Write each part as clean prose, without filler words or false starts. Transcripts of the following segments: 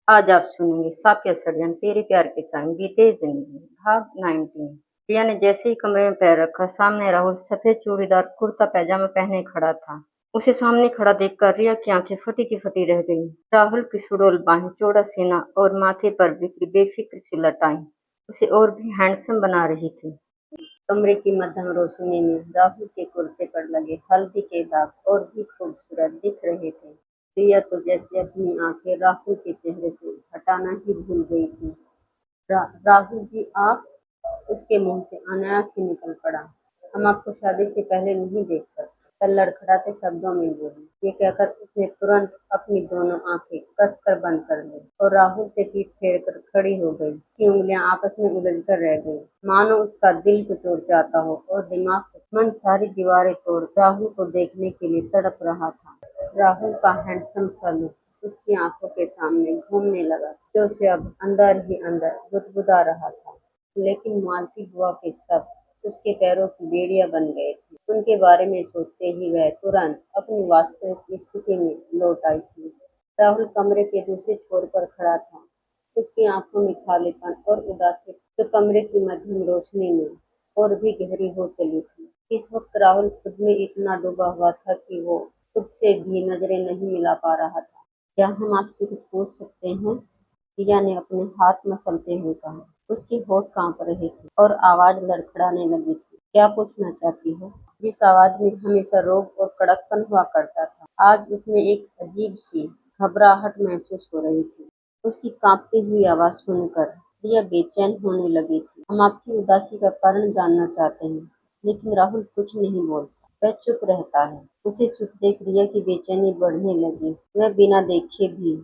आज आप सुनेंगे साकिया षडयंत्र तेरे प्यार के संग बीते जिंदगी भाग 19। रिया ने जैसे ही कमरे में पैर रखा, सामने राहुल सफेद चूड़ीदार कुर्ता पैजामा पहने खड़ा था। उसे सामने खड़ा देखकर रिया की आंखें फटी की फटी रह गईं। राहुल की सुडौल बाहें, चौड़ा सीना और माथे पर बिखरी बेफिक्र सी लटाएं उसे और भी हैंडसम बना रही थी। कमरे की मध्यम रोशनी में राहुल के कुर्ते पर लगे हल्दी के दाग और भी खूबसूरत दिख रहे थे। प्रिया तो जैसे अपनी आंखें राहुल के चेहरे से हटाना ही भूल गई थी। राहुल जी आप? उसके मुंह से अनायास ही निकल पड़ा। हम आपको शादी से पहले नहीं देख सकते। वह लड़खड़ाते शब्दों में बोली। ये कहकर उसने तुरंत अपनी दोनों आंखें कसकर बंद कर ली और राहुल से पीठ फेर कर खड़ी हो गई कि उंगलियां आपस में उलझकर रह गई, मानो उसका दिल कुछ और चाहता हो और दिमाग कुछ। मन सारी दीवारें तोड़ राहुल को देखने के लिए तड़प रहा था। राहुल का हैंडसम सा लुक उसकी आंखों के सामने घूमने लगा, जो उसे अब अंदर ही अंदर बुदबुदा रहा था। लेकिन मालती बुआ के शब्द उसके पैरों की बेड़ियां बन गए थे। उनके बारे में सोचते ही वह तुरंत अपनी वास्तविक स्थिति में लौट आई थी। राहुल कमरे के दूसरे छोर पर खड़ा था। उसकी आंखों में खालीपन और उदासी जो कमरे की मध्यम रोशनी में और भी गहरी हो चली थी। इस वक्त राहुल खुद में इतना डूबा हुआ था कि वो खुद से भी नजरें नहीं मिला पा रहा था। क्या हम आपसे कुछ पूछ सकते हैं? रिया ने अपने हाथ मसलते हुए कहा। उसके होठ कांप रहे थे और आवाज लड़खड़ाने लगी थी। क्या पूछना चाहती हो? जिस आवाज में हमेशा रोब और कड़कपन हुआ करता था, आज उसमें एक अजीब सी घबराहट महसूस हो रही थी। उसकी कांपती हुई आवाज सुनकर रिया बेचैन होने लगी थी। हम आपकी उदासी का कारण जानना चाहते हैं। लेकिन राहुल कुछ नहीं बोलता, वह चुप रहता है। उसे चुप देख रिया की बेचैनी बढ़ने लगी। वह बिना देखे भी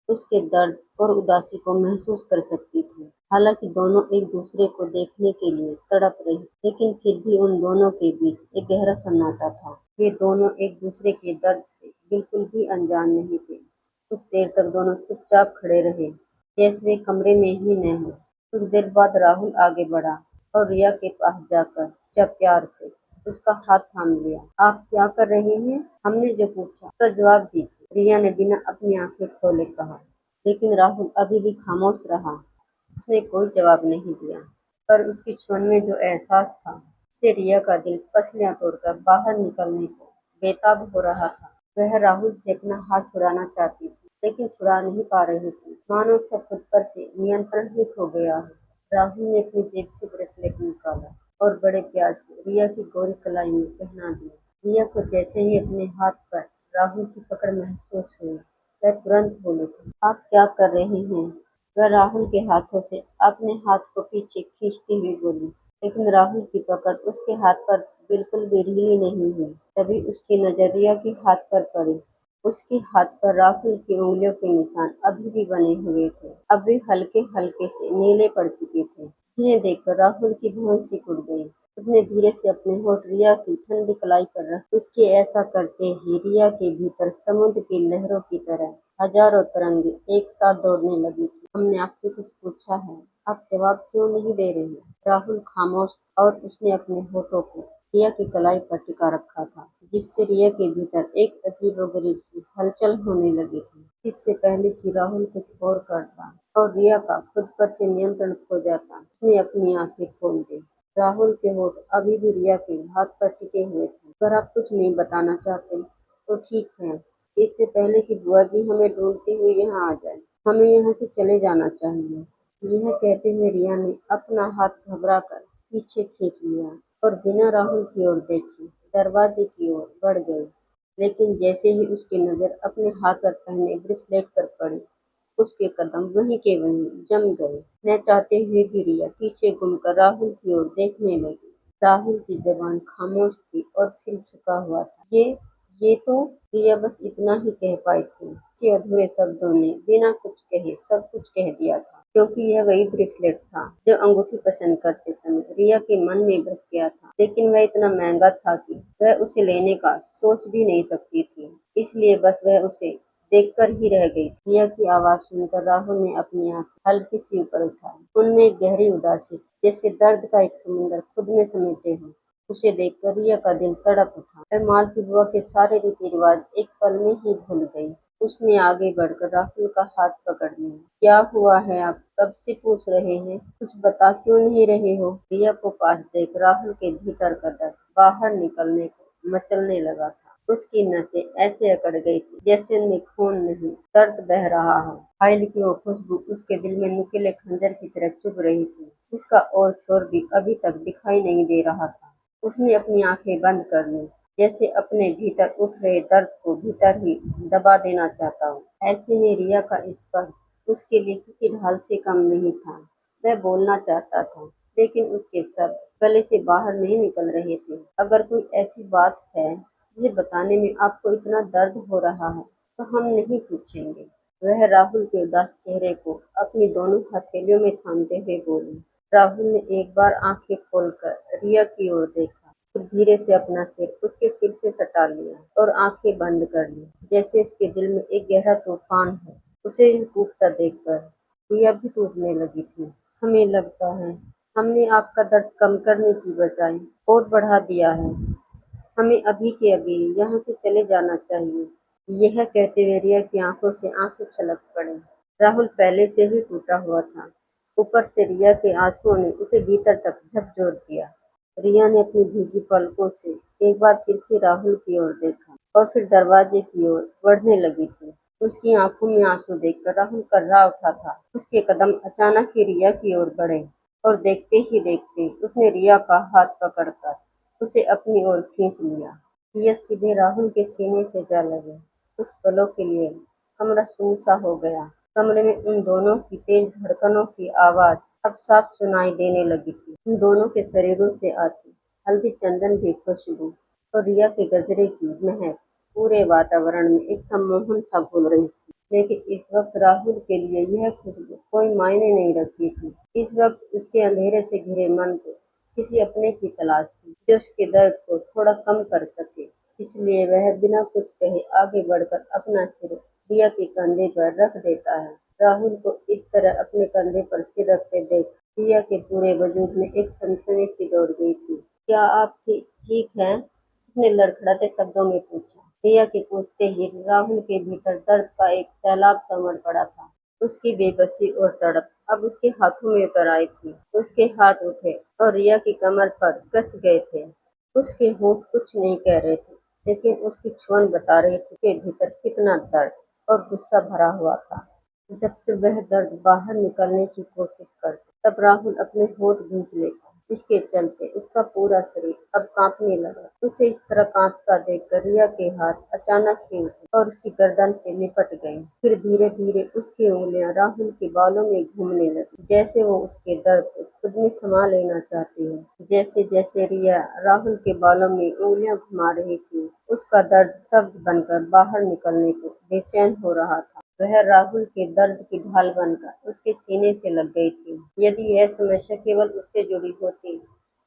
उसके दर्द और उदासी को महसूस कर सकती थी। हालांकि दोनों एक दूसरे को देखने के लिए तड़प रही, लेकिन फिर भी उन दोनों के बीच एक गहरा सन्नाटा था। वे दोनों एक दूसरे के दर्द से बिल्कुल भी अनजान नहीं थे। कुछ देर तक दोनों चुपचाप खड़े रहे, जैसे वे कमरे में ही न हों। कुछ देर बाद राहुल आगे बढ़ा और रिया के पास जाकर जब प्यार से उसका हाथ थाम लिया। आप क्या कर रहे हैं? हमने जो पूछा उसका जवाब दीजिए, रिया ने बिना अपनी आंखें खोले कहा। लेकिन राहुल अभी भी खामोश रहा। उसने कोई जवाब नहीं दिया, पर उसकी छुन में जो एहसास था, उससे रिया का दिल पसलियां तोड़कर बाहर निकलने को बेताब हो रहा था। वह राहुल से अपना हाथ छुड़ाना चाहती थी, लेकिन छुड़ा नहीं पा रही थी, मानो उसका खुद पर से नियंत्रण ही खो गया हो। राहुल ने अपनी जेब से ब्रेसलेट निकाला और बड़े प्यार से रिया की गोरी कलाई में पहना दिया। रिया को जैसे ही अपने हाथ पर राहुल की पकड़ महसूस हुई, वह तुरंत बोली थी, आप क्या कर रहे हैं? वह राहुल के हाथों से अपने हाथ को पीछे खींचती हुई बोली, लेकिन राहुल की पकड़ उसके हाथ पर बिल्कुल भी ढीली नहीं हुई। तभी उसकी नजर रिया के हाथ पर पड़ी। उसके हाथ पर राहुल की उंगलियों के निशान अभी भी बने हुए थे। अब वे हल्के हल्के से नीले पड़ चुके थे, जिन्हें देखकर राहुल की भौं सी उड़ गई। उसने धीरे से अपने होठ रिया की ठंडी कलाई पर रख। उसके ऐसा करते ही रिया के भीतर समुद्र की लहरों की तरह हजारों तरंगे एक साथ दौड़ने लगी थी। हमने आपसे कुछ पूछा है, आप जवाब क्यों नहीं दे रहे? राहुल खामोश था और उसने अपने होठों को रिया की कलाई पर टिका रखा था, जिससे रिया के भीतर एक अजीबोगरीब सी हलचल होने लगी थी। इससे पहले कि राहुल कुछ और करता और रिया का खुद पर से नियंत्रण खो जाता, उसने अपनी आंखें खोल दी। राहुल के होठ अभी भी रिया के हाथ पर टिके हुए थे। अगर आप कुछ नहीं बताना चाहते तो ठीक है, इससे पहले कि बुआ जी हमें ढूंढते हुए यहाँ आ जाए, हमें यहाँ से चले जाना चाहिए। यह कहते हुए रिया ने अपना हाथ घबरा कर पीछे खींच लिया और बिना राहुल की ओर देखे दरवाजे की ओर बढ़ गई। लेकिन जैसे ही उसकी नजर अपने हाथ पर पहने ब्रेसलेट पर पड़ी, उसके कदम वहीं के वहीं जम गए। न चाहते हुए भी रिया पीछे घूमकर राहुल की ओर देखने लगी। राहुल की जबान खामोश थी और सिर झुका हुआ था। ये तो रिया बस इतना ही कह पाई थी कि अधूरे शब्दों ने बिना कुछ कहे सब कुछ कह दिया था, क्योंकि यह वही ब्रेसलेट था जो अंगूठी पसंद करते समय रिया के मन में बस गया था। लेकिन वह इतना महंगा था कि वह उसे लेने का सोच भी नहीं सकती थी, इसलिए बस वह उसे देखकर ही रह गई। रिया की आवाज सुनकर राहुल ने अपनी आंखें हल्की सी ऊपर उठाई। उनमें एक गहरी उदासी थी, जैसे दर्द का एक समुद्र खुद में समेटे हो। उसे देखकर रिया का दिल तड़प उठा। वह मालती बुआ के सारे रीति रिवाज एक पल में ही भूल गई। उसने आगे बढ़कर राहुल का हाथ पकड़ लिया। क्या हुआ है, आप कब से पूछ रहे हैं, कुछ बता क्यों नहीं रहे हो? रिया को पास देख राहुल के भीतर का दर्द बाहर निकलने को मचलने लगा था। उसकी नसें ऐसे अकड़ गई थी जैसे उनमें खून नहीं, दर्द बह रहा हो। फाइल की वो खुशबू उसके दिल में नुकीले खंजर की तरह चुभ रही थी। उसका और छोर भी अभी तक दिखाई नहीं दे रहा था। उसने अपनी आंखें बंद कर ली, जैसे अपने भीतर उठ रहे दर्द को भीतर ही दबा देना चाहता हूँ। ऐसे में रिया का स्पर्श उसके लिए किसी ढाल से कम नहीं था। वह बोलना चाहता था, लेकिन उसके शब्द गले से बाहर नहीं निकल रहे थे। अगर कोई ऐसी बात है जिसे बताने में आपको इतना दर्द हो रहा है, तो हम नहीं पूछेंगे। वह राहुल के उदास चेहरे को अपनी दोनों हथेलियों में थामते हुए बोली। राहुल ने एक बार आंखें खोलकर रिया की ओर देखा, फिर धीरे से अपना सिर उसके सिर से सटा लिया और आंखें बंद कर ली, जैसे उसके दिल में एक गहरा तूफान हो। उसे टूटता देखकर रिया भी टूटने लगी थी। हमें लगता है हमने आपका दर्द कम करने की बजाय और बढ़ा दिया है। हमें अभी के अभी यहाँ से चले जाना चाहिए। यह कहते हुए रिया की आंखों से आंसू छलक पड़े। राहुल पहले से ही टूटा हुआ था। ऊपर से रिया के आंसुओं ने उसे भीतर तक झकझोर दिया। रिया ने अपनी भीगी पलकों से एक बार फिर से राहुल की ओर देखा और फिर दरवाजे की ओर बढ़ने लगी थी। उसकी आंखों में आंसू देखकर राहुल कर्रा उठा था। उसके कदम अचानक ही रिया की ओर बढ़े और देखते ही देखते उसने रिया का हाथ पकड़कर उसे अपनी ओर खींच लिया। यह सीधे राहुल के सीने से जा लगे। कुछ पलों के लिए कमरा सुनसा हो गया। कमरे में उन दोनों की तेज धड़कनों की आवाज अब साफ सुनाई देने लगी थी। उन दोनों के शरीरों से आती हल्दी चंदन की खुशबू और रिया के गजरे की महक पूरे वातावरण में एक सम्मोहन सा घुल रही थी। लेकिन इस वक्त राहुल के लिए यह खुशबू कोई मायने नहीं रखती थी। इस वक्त उसके अंधेरे से घिरे मन को किसी अपने की तलाश थी, जो उसके दर्द को थोड़ा कम कर सके। इसलिए वह बिना कुछ कहे आगे बढ़कर अपना सिर रिया के कंधे पर रख देता है। राहुल को इस तरह अपने कंधे पर सिर रखते देख रिया के पूरे वजूद में एक सनसनी सी दौड़ गई थी। क्या आप ठीक हैं? उसने लड़खड़ाते शब्दों में पूछा। रिया के पूछते ही राहुल के भीतर दर्द का एक सैलाब सा उमड़ पड़ा था। उसकी बेबसी और तड़प अब उसके हाथों में उतर आई थी। उसके हाथ उठे और रिया की कमर पर कस गए थे। उसके होंठ कुछ नहीं कह रहे थे, लेकिन उसकी छुअन बता रही थी कि भीतर कितना दर्द और गुस्सा भरा हुआ था। जब जब वह दर्द बाहर निकलने की कोशिश करता, तब राहुल अपने होंठ भूंच लेता। इसके चलते उसका पूरा शरीर अब कांपने लगा। उसे इस तरह कांपता देखकर रिया के हाथ अचानक ही उठे और उसकी गर्दन से लिपट गए। फिर धीरे धीरे उसकी उंगलियां राहुल के बालों में घूमने लगी, जैसे वो उसके दर्द को खुद में समा लेना चाहती है। जैसे जैसे रिया राहुल के बालों में उंगलियां घुमा रही थी, उसका दर्द शब्द बनकर बाहर निकलने को बेचैन हो रहा था। वह राहुल के दर्द की ढाल बनकर उसके सीने से लग गई थी। यदि यह समस्या केवल उससे जुड़ी होती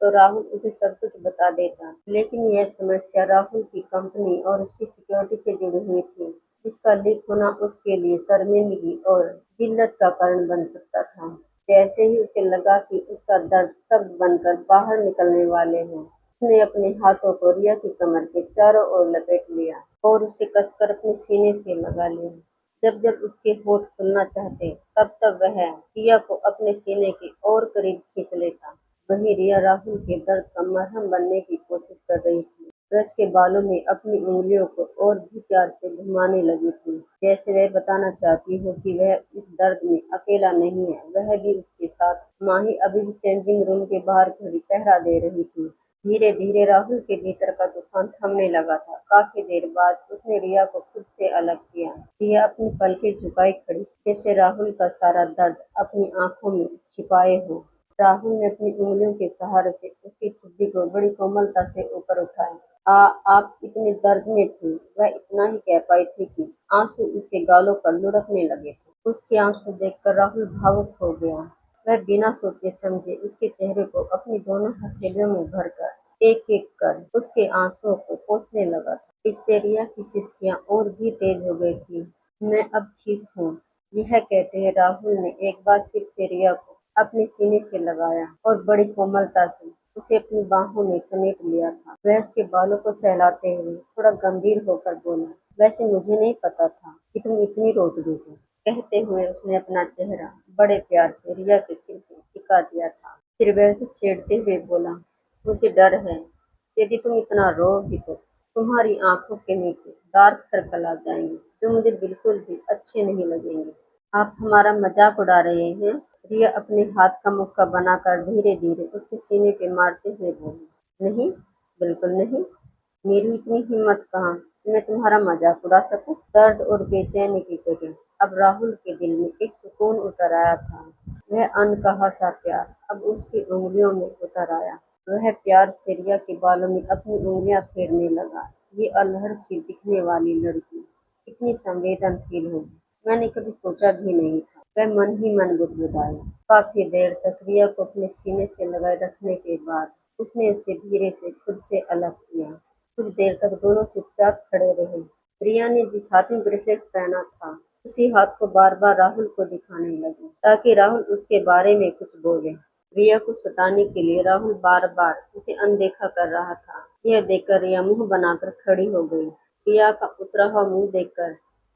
तो राहुल उसे सब कुछ बता देता, लेकिन यह समस्या राहुल की कंपनी और उसकी सिक्योरिटी से जुड़ी हुई थी, जिसका लीक होना उसके लिए शर्मिंदगी और जिल्लत का कारण बन सकता था। जैसे ही उसे लगा कि उसका दर्द शब्द बनकर बाहर निकलने वाले हैं, उसने अपने हाथों को रिया की कमर के चारों ओर लपेट लिया और उसे कसकर अपने सीने से लगा लिया। जब जब उसके होंठ खुलना चाहते, तब तब वह रिया को अपने सीने के और करीब खींच लेता। वहीं रिया राहुल के दर्द का मरहम बनने की कोशिश कर रही थी। वह उसके बालों में अपनी उंगलियों को और भी प्यार से घुमाने लगी थी, जैसे वह बताना चाहती हो कि वह इस दर्द में अकेला नहीं है, वह भी उसके साथ। माही अभी भी चेंजिंग रूम के बाहर खड़ी पहरा दे रही थी। धीरे धीरे राहुल के भीतर का तूफान थमने लगा था। काफी देर बाद उसने रिया को खुद से अलग किया। रिया अपनी पलकें झुकाई खड़ी, जैसे राहुल का सारा दर्द अपनी आंखों में छिपाए हो। राहुल ने अपनी उंगलियों के सहारे से उसकी ठुड्डी को बड़ी कोमलता से ऊपर उठाया। आप इतने दर्द में थी, वह इतना ही कह पाई थी कि आंसू उसके गालों पर लुढ़कने लगे थे। उसके आंसू देखकर राहुल भावुक हो गया। वह बिना सोचे समझे उसके चेहरे को अपनी दोनों हथेलियों में भरकर एक एक कर उसके आंसुओं को पोंछने लगा था। इससे रिया की सिसकियां और भी तेज हो गई थी। मैं अब ठीक हूँ, यह कहते हुए राहुल ने एक बार फिर से रिया को अपने सीने से लगाया और बड़ी कोमलता से उसे अपनी बाहों में समेट लिया था। वह उसके बालों को सहलाते हुए थोड़ा गंभीर होकर बोला, वैसे मुझे नहीं पता था कि तुम इतनी रोतबी हो। कहते हुए उसने अपना चेहरा बड़े प्यार से रिया के सिर पे टिका दिया था। फिर वह उसे छेड़ते हुए बोला, मुझे डर है, यदि तुम इतना रोओगी तो तुम्हारी आंखों के नीचे डार्क सर्कल आ जाएंगे, जो मुझे बिल्कुल भी अच्छे नहीं लगेंगे। आप हमारा मजाक उड़ा रहे हैं? रिया अपने हाथ का मुक्का बनाकर धीरे धीरे उसके सीने पे मारते हुए बोली, नहीं, बिल्कुल नहीं। मेरी इतनी हिम्मत कहाँ कि मैं तुम्हारा मजाक उड़ा सकूं। दर्द और बेचैनी की जगह अब राहुल के दिल में एक सुकून उतर आया था। वह अनकहा सा प्यार अब उसकी उंगलियों में उतर आया। वह प्यार से रिया के बालों में अपनी उंगलियां फेरने लगा। ये अल्हड़ सी दिखने वाली लड़की इतनी संवेदनशील होगी, मैंने कभी सोचा भी नहीं था। वह मन ही मन गुदगुदाया। काफी देर तक रिया को अपने सीने से लगाए रखने के बाद उसने उसे धीरे से खुद से अलग किया। कुछ देर तक दोनों चुपचाप खड़े रहे। रिया ने जिस हाथ में ब्रेसलेट पहना था उसी हाथ को बार बार राहुल को दिखाने लगी ताकि राहुल उसके बारे में कुछ बोले। रिया को सताने के लिए राहुल बार बार उसे अनदेखा कर रहा था। यह देखकर रिया मुंह बनाकर खड़ी हो गई। रिया का उतरा हुआ मुंह देखकर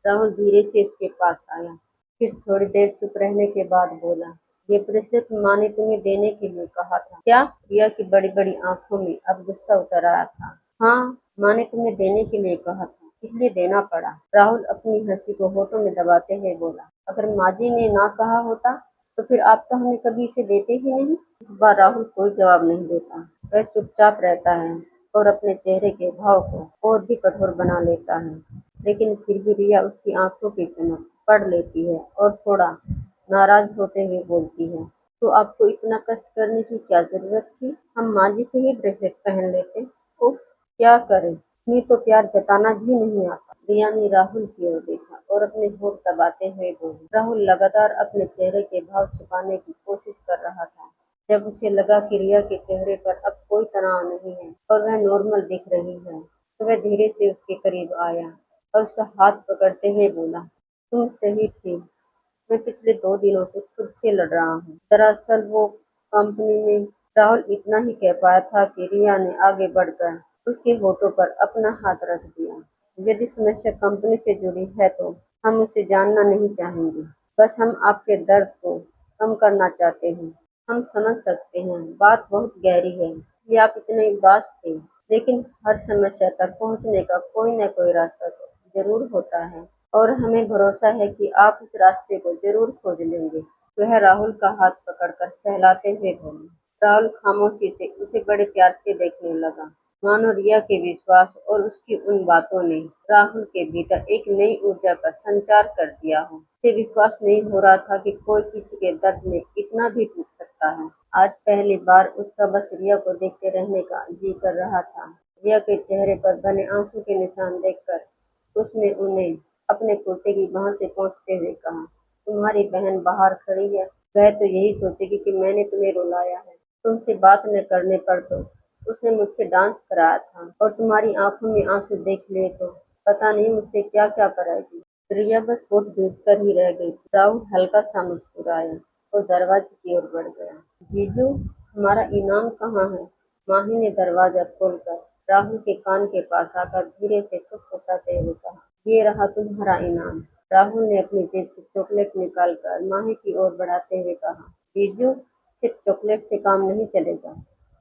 राहुल धीरे से उसके पास आया। फिर थोड़ी देर चुप रहने के बाद बोला, ये ब्रेसलेट माँ ने तुम्हें देने के लिए कहा था क्या? रिया की बड़ी बड़ी आंखों में अब गुस्सा उतर आया था। हाँ, माँ ने तुम्हें देने के लिए कहा था, इसलिए देना पड़ा। राहुल अपनी हंसी को होठों में दबाते हुए बोला, अगर माँ जी ने ना कहा होता तो फिर आप तो हमें कभी इसे देते ही नहीं। इस बार राहुल कोई जवाब नहीं देता। वह चुपचाप रहता है और अपने चेहरे के भाव को और भी कठोर बना लेता है। लेकिन फिर भी रिया उसकी आंखों की चमक पढ़ लेती है और थोड़ा नाराज होते हुए बोलती है, तो आपको इतना कष्ट करने की क्या जरूरत थी? हम माँ जी से ही ब्रेसलेट पहन लेते। उफ, क्या करें, मैं तो प्यार जताना भी नहीं आता। रिया ने राहुल की ओर देखा और अपने होठ दबाते हुए बोली। राहुल लगातार अपने चेहरे के भाव छिपाने की कोशिश कर रहा था। जब उसे लगा कि रिया के चेहरे पर अब कोई तनाव नहीं है और वह नॉर्मल दिख रही है, तो वह धीरे से उसके करीब आया और उसका हाथ पकड़ते हुए बोला, तुम सही थी, मैं पिछले 2 दिनों से खुद से लड़ रहा हूँ। दरअसल वो कंपनी में। राहुल इतना ही कह पाया था कि रिया ने आगे बढ़कर उसके होठों पर अपना हाथ रख दिया। यदि समस्या कंपनी से जुड़ी है तो हम उसे जानना नहीं चाहेंगे। बस हम आपके दर्द को कम करना चाहते हैं। हम समझ सकते हैं, बात बहुत गहरी है, इसलिए आप इतने उदास थे। लेकिन हर समस्या तक पहुंचने का कोई न कोई रास्ता तो जरूर होता है और हमें भरोसा है कि आप उस रास्ते को जरूर खोज लेंगे। वह राहुल का हाथ पकड़कर सहलाते हुए बोली। राहुल खामोशी से उसे बड़े प्यार से देखने लगा, मानो रिया के विश्वास और उसकी उन बातों ने राहुल के भीतर एक नई ऊर्जा का संचार कर दिया हो। उसे विश्वास नहीं हो रहा था कि कोई किसी के दर्द में इतना भी टूट सकता है। आज पहली बार उसका बस रिया को देखते रहने का जी कर रहा था। रिया के चेहरे पर बने आंसू के निशान देखकर उसने उन्हें अपने कुर्ते की बाह से पहुंचते हुए कहा, तुम्हारी बहन बाहर खड़ी है, वह तो यही सोचेगी कि मैंने तुम्हें रुलाया है। तुमसे बात न करने पर तो उसने मुझसे डांस कराया था और तुम्हारी आंखों में आंसू देख लिए तो पता नहीं मुझसे क्या क्या कराएगी। रिया बस होठ भींच कर ही रह गई थी। राहुल हल्का सा मुस्कुराया और दरवाजे की ओर बढ़ गया। जीजू, हमारा इनाम कहाँ है? माही ने दरवाजा खोलकर राहुल के कान के पास आकर धीरे से फुसफुसाते हुए कहा, ये रहा तुम्हारा इनाम। राहुल ने अपनी जेब से चॉकलेट निकालकर माही की ओर बढ़ाते हुए कहा, जीजू, सिर्फ चॉकलेट से काम नहीं चलेगा,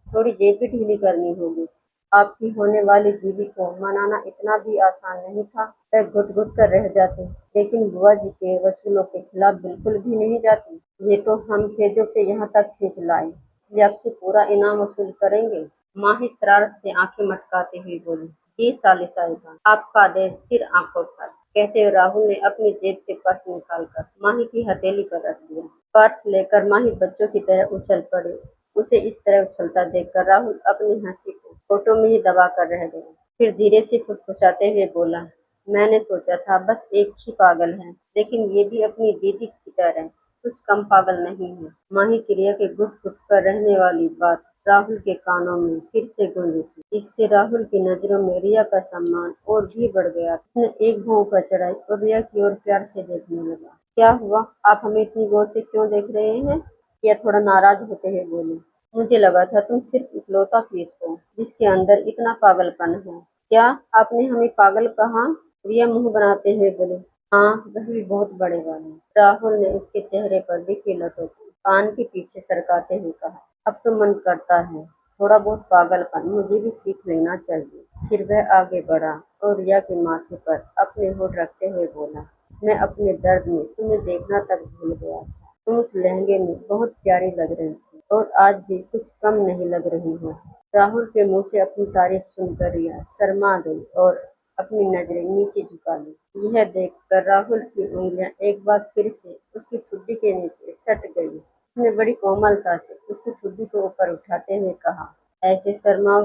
थोड़ी जेब भी ढीली करनी होगी। आपकी होने वाली बीवी को मनाना इतना भी आसान नहीं था। वह घुट घुट कर रह जाती, लेकिन बुआ जी के वसूलों के खिलाफ बिल्कुल भी नहीं जाती। ये तो हम थे जो उसे यहाँ तक खींच लाए, इसलिए आपसे पूरा इनाम वसूल करेंगे। माही शरारत से आंखें मटकाते हुए बोली, जी साले साहिबा, आपका आदेश सिर आंखों पर। कहते हुए राहुल ने अपनी जेब से पर्स निकालकर माही की हथेली पर रख दिया। पर्स लेकर माही बच्चों की तरह उछल पड़ी। उसे इस तरह उछलता देखकर राहुल अपनी हंसी को होठों में ही दबा कर रह गया। फिर धीरे से फुसफुसाते हुए बोला, मैंने सोचा था बस एक ही पागल है, लेकिन ये भी अपनी दीदी की तरह कुछ कम पागल नहीं है। माही क्रिया के घुट घुट कर रहने वाली बात राहुल के कानों में फिर से गूंज उठी। इससे राहुल की नजरों में रिया का सम्मान और भी बढ़ गया। उसने एक भौं ऊपर चढ़ाई और रिया की ओर प्यार से देखने लगा। क्या हुआ, आप हमें इतनी गौर से क्यों देख रहे हैं? या थोड़ा नाराज होते हुए बोली, मुझे लगा था तुम सिर्फ इकलौता पीस हो जिसके अंदर इतना पागलपन है। क्या आपने हमें पागल कहा? रिया मुंह बनाते हुए बोली, हाँ वह भी बहुत बड़े वाले। राहुल ने उसके चेहरे पर दिखी लटों को कान के पीछे सरकाते हुए कहा, अब तो मन करता है थोड़ा बहुत पागलपन मुझे भी सीख लेना चाहिए। फिर वह आगे बढ़ा और रिया के माथे पर अपने होठ रखते हुए बोला, मैं अपने दर्द में तुम्हें देखना तक भूल गया था। तुम उस लहंगे में बहुत प्यारी लग रही थी और आज भी कुछ कम नहीं लग रही हो। राहुल के मुंह से अपनी तारीफ सुनकर रिया शर्मा गई और अपनी नजरें नीचे झुका ली। यह देखकर राहुल की उंगलियां एक बार फिर से उसकी ठुड्डी के नीचे सट गई। उसने बड़ी कोमलता से उसकी ठुड्डी को ऊपर उठाते हुए कहा, ऐसे शर्माओ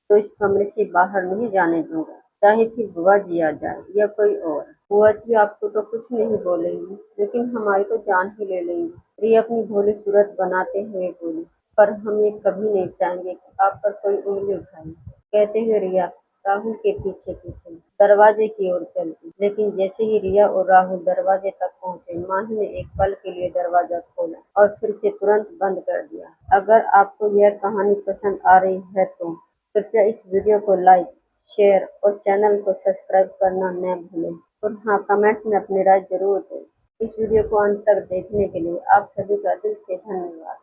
तो इस कमरे से बाहर नहीं जाने दूंगा, चाहे फिर बुआ जी आ जाए या कोई और। बुआ जी आपको तो कुछ नहीं बोलेंगी, लेकिन हमारी तो जान ही ले लेंगी। रिया अपनी भोली सूरत बनाते हुए बोली, पर हम ये कभी नहीं चाहेंगे कि आप पर कोई उंगली उठाए। कहते हुए रिया राहुल के पीछे पीछे दरवाजे की ओर चल दी, लेकिन जैसे ही रिया और राहुल दरवाजे तक पहुंचे, माही ने एक पल के लिए दरवाजा खोला और फिर से तुरंत बंद कर दिया। अगर आपको यह कहानी पसंद आ रही है तो कृपया इस वीडियो को लाइक, शेयर और चैनल को सब्सक्राइब करना न भूलें। और हाँ, कमेंट में अपनी राय जरूर दें। इस वीडियो को अंत तक देखने के लिए आप सभी का दिल से धन्यवाद।